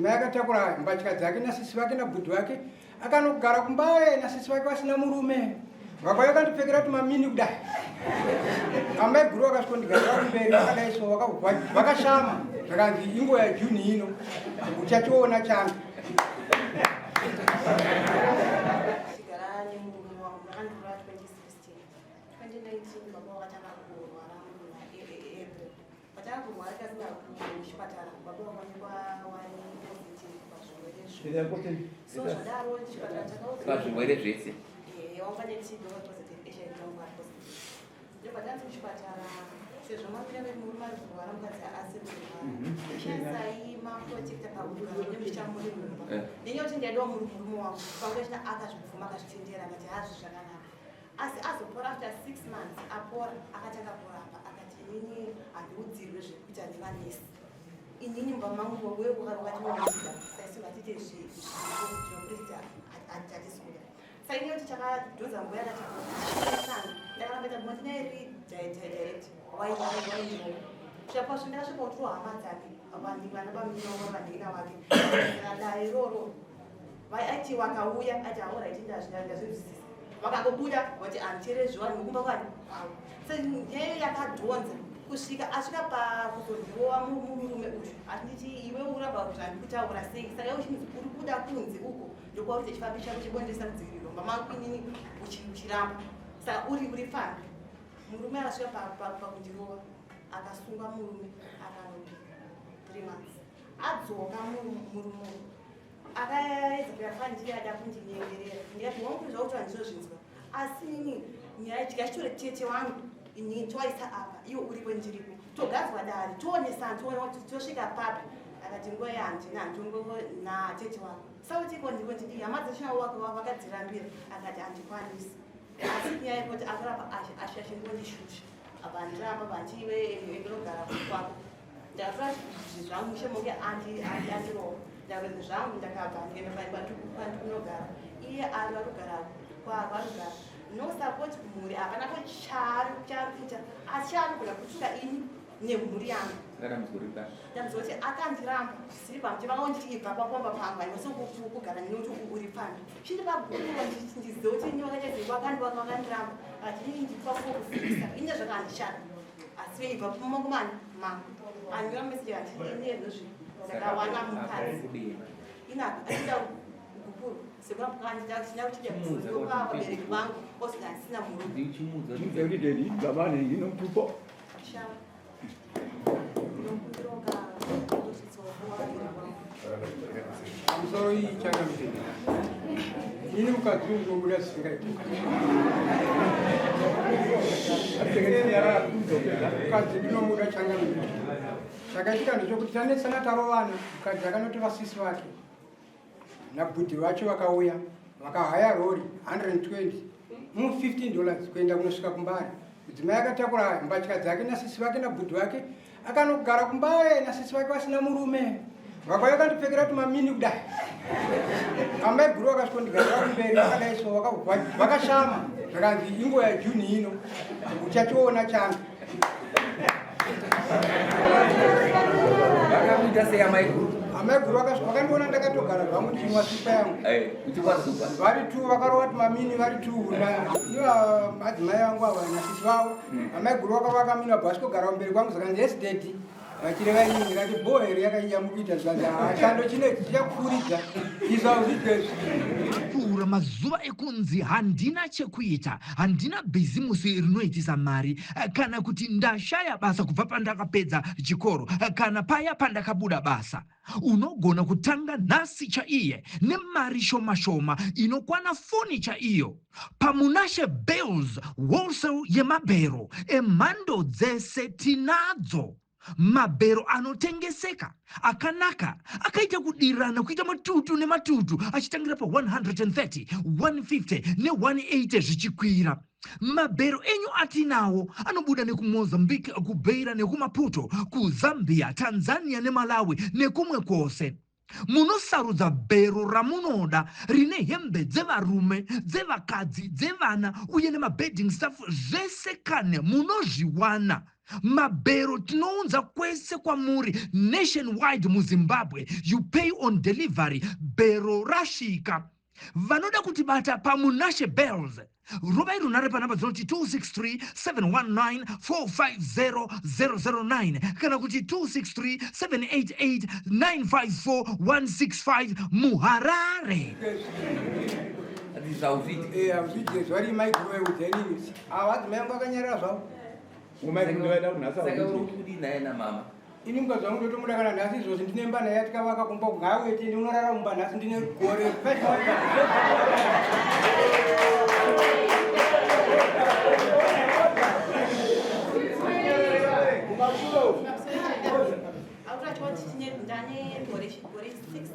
mudzimai akatakura mbatya dzake nasisi vake nabhudhi vake akanogara kumbaye nasisi vake vasina murume. Vakauya vakandipfekera kuti mamini kudai. Amai guru vakasvikondigarira kumberi vakadai so vakashama zvakanzi inguva yaJuni ino uchachiona changa. Pazvirwere zvese asi azopora after 6 months apora akatanga kuramba akati inini handiudzirwe zvekuita nevanesi inini mbamangu wewe wakati saisi vatite zvinokuita hatisuda saini yoti chakadzoza nguva yakachakasana ndakarambeta mwatina iri direct waino zvapasvo ndakasvika kuti hama dzake vana vaminova vanhina vake da iroro vaiti wakauya ati haura itindazvindazvizwisisa vakakobuda vati anchere zviwani mukumba kwani sanyaya yakadhonza kusvika asvika pakuzodhirowa murume uyu atinditi iwe uramba zvandikutaura sei saka iwe uchinzi uri kuda kunzi uko ndokwakuti chifambi chako chibondesa kudzivirirwa mamakwinini uchiramba saka uri fana murume akasvika pakudhirowa akasunga murume akaroa 3 months adzoka murume akaedza kuyafanjira ada kundinyengerera ndikati wangu zvauti handizozvinzwa asi nini nyaya tikachitore tete wangu inini toaisa apa iwe uri kwenjiripo togadzwa dare toonesana tosvika papi akati nguva yandina ndongovo natete wako sautiko ndikondidii hama dzechina wako vakadzirambira akati handikwanisi asi nyaya yekuti akarapa ashashe ndikondishusha apa ndiramba vandiiwe endinogara kwako ndakatora zvangu mushemoke andirowa ndakati zvangu ndakabva ndikaenda pandikunogara iye ari varugara kwako arugara no support mhuri hapana kucharukuita asi chaanogona kutuka ini nemhuri yangu ndamuzoti akandiramba zvisiri pamuti vakaonditi ibva papamba pangu anosokugara ninoti uri pano chindipagurwa ndizive kuti ini vakandiramba ati ini ndipafokufisa ine zvakandishata asi veibva pamakumani mangu anyora meseji ati inezvozvi ndakawana mukadzi aida kukuru sekurapukandida kuchida kuzopa vabereki vangu osina ndisina murume musoro iyi changamuteni ini mukadzi ungobuda zvisingaiti mukadzi ndinomuda changamuteni chakaitika ndechekuti tanesana tarovana mukadzi akanoti vasisi vake nabhudhi vacho vakauya vakahaya rori 120 $15 kuenda kunosvika kumbari. Mudzimai akatakura mbatya dzake nasisi vake nabhudhi vake akanogara kumbaye nasisi vake vasina murume. Vakauya vakandipfekera kuti mamini kudai. Amai guru vakasvikondigarira kumberi vakadai so vakashama zvakanzi inguva yaJuni ino uchachiona changa. Vakamuita sei amai guru? Amai guru vakandiona ndakatogara zvangu ndichinwa sipa yangu. Vari 2 vakarova kuti mamini vari 2 iva madzimai vangu ava nasisi vavo. Amai guru vakakamira bhasi kugara kumberi kwangu zvakanzi yes daddy. Vachireva inini ndikati boheri yakaiya mukuita zvikanzi chando chinechi chichakufuridza izvauzvidezvi. Pfuura mazuva ekunzi handina chekuita, handina bhizimusi rinoitisa mari, kana kuti ndashaya basa kubva pandakapedza chikoro, kana paya pandakabuda basa. Unogona kutanga nhasi chaiye nemari shoma shoma inokwana foni chaiyo. Pamunashe Bells wholesale yemabhero emhando dzese tinadzo. Mabhero anotengeseka akanaka akaita kudirana kuita matutu nematutu achitangira pa 130, 150 ne180 zvichikwira. Mabhero enyu atinawo anobuda nekumozambique, kubeira nekumaputo, kuzambia, Tanzania neMalawi nekumwe kwose. Munosarudza bhero ramunoda rine hembe dzevarume, dzevakadzi, dzevana uye nemabedding stuff zvese kane munozviwana. Mabero tinounza kwese kwamuri nationwide muZimbabwe. You pay on delivery. Bero rashika. Vanoda kuti bata pamunashe bells. Rubai runare panamba dzinoti 263-719-450-009 kana kuti 263-788-954-165 muHarare. Azviti zvari microwave dzenini avadzimai vangu vakanyarara zvavo Saka uri naye na mama. ini mukadzi wangu ndotomuda kana nhasi izvozvi ndine mbana yatikavaka kumba ngawetini unorara mumba nhasi ndine gore ndane gore 6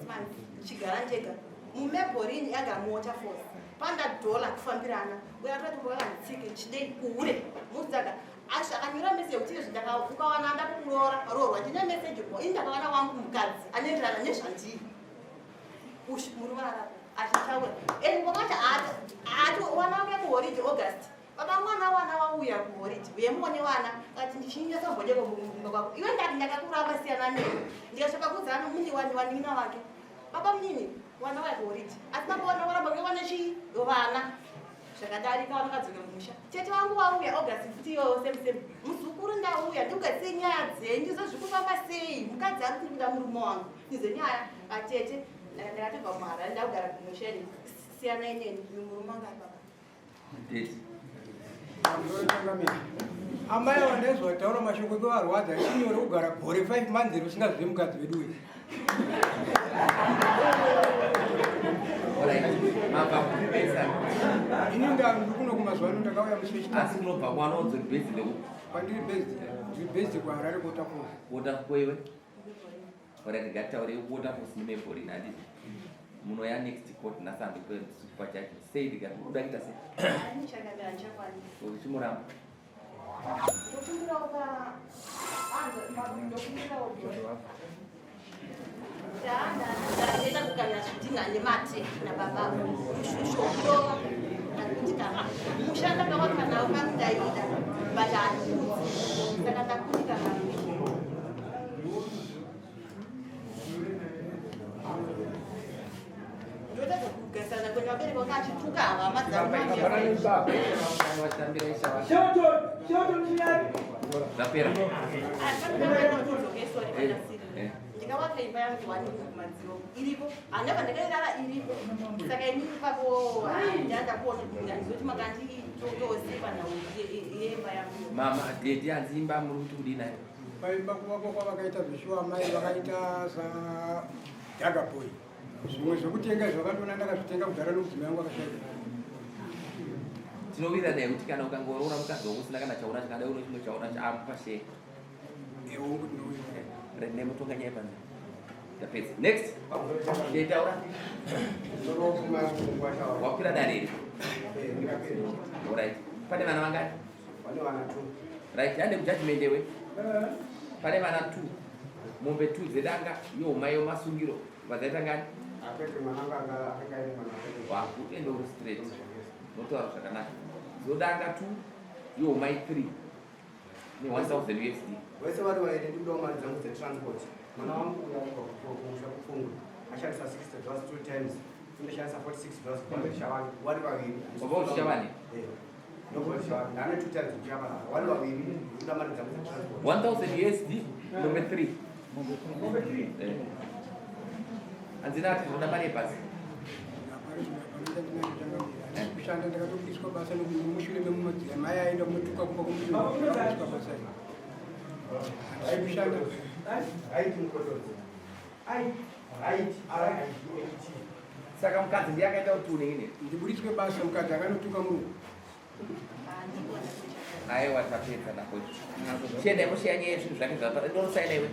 months chigara njega mumebhorini yagamota force $100 kufambirana uyatotorola ntsike chidei kuure mutsaka akanyora message kuti ukawana ndakukuroora rorwa ndine message ko indakawana wangu mukadzi anoenderana nezvandiri murume arapo achitaura ngomati ati wana wake kuhoride august baba wana wauya kuhoride vemuone wana kati ndichinja sabhodeko mumba kwako iwe ndati ndakakurava siyana newe ndikasvika kudzana muni wanina wake baba munini wana waya kuhoride asi mabaona waramba wana chii vana zvakadarika vanokadzoka musha tete wangu wauya august futi yose muzukuru ndauya ndikugatsei nyaya dzenyu ndizozvikufamba sei mukadzi ari kuda murume wangu ndize nyaya atete ndakatobva muHarare ndakugara kumusha siyana ineni murume wangu ari baba amai wandaizvataura mashoko kwevarwadza chinyore kugara gore 5 months usingazive mukadzi wedu uyu ini ndikuno kumazuva ano ndakauya Asi kunobva mwana udzori base leku. kwandiri base kuHarare kotapo Wotafoiwe. Alright, ngataure Wotafosi nemembori nandi. Munoya next court nasandi kwa chake. Say the kuda kita se. ani chakabira nchakwani Uchimuramba. ndokumbira uka ndokumbira uka ndaenda kuganya zvidhina nemate nababa shosho ndakutikana mushanda kawakanawo kamudaida but handikudzi saka ndakutikana ndoda kugarisana kwena vabereki vanga achituka hama Zapera. ndikavaka imba yangu wanini kumadziro iripo handava ndakairara iripo saka ini ipapo ndandakuona ndizoti makanditosepa nhau yemba yangu Mama, deti anzimba muri kuti udina. paimba kuvako kwavakaita zveshuwa mai vakaita sadhagapoi zvimwe zvekutenga zvakatona ndakazvitenga kudhara nokudzima yangu akashaika Tinovira naye kuti kana ukangoona mukadzi wokusina kana chaona chakada uno chimwe chaona chaamupa share. ewo kuti nouya Rene mutonga nyaya panze. Tapedza. Next. Ndetaura. Wakwira dare. Alright. Pane vana vangani? Right, yande kujudgment ewe. Pane vana 2. Mombe 2 dzedanga yo mayo masungiro. Vazaita ngani? Wakuenda uri straight. Notaura zvakanaka. Zodanga 2 yo mai 3. Ni 1000 USD. Wese vari vaende ndikudawo mari dzangu dzetransport mwana wangu uya kumusha kufungwa ashandisa $60 2 times indoshandisa $46 kuchavani vari vaviri Wabva uchichavani? ndane 2 times kuchavani vari vaviri ndikuda mari dzangu dzetransport 1000 USD number 3. Anzina ati zvoda mari yepasi. kushanda ndakatobudiswa basa nomushure memumadzimai aenda kunotuka kumba kumuiswa basa kushanda aiti mukotozi aiti Saka mukadzi ndiye akaita kuti unenge. ndibudiswe basa mukadzi akanotuka munhu Aiwa tapedza napo. Chienda imushiya nyaya yezvinhu zvake zvapa. Ndonosaina iwe.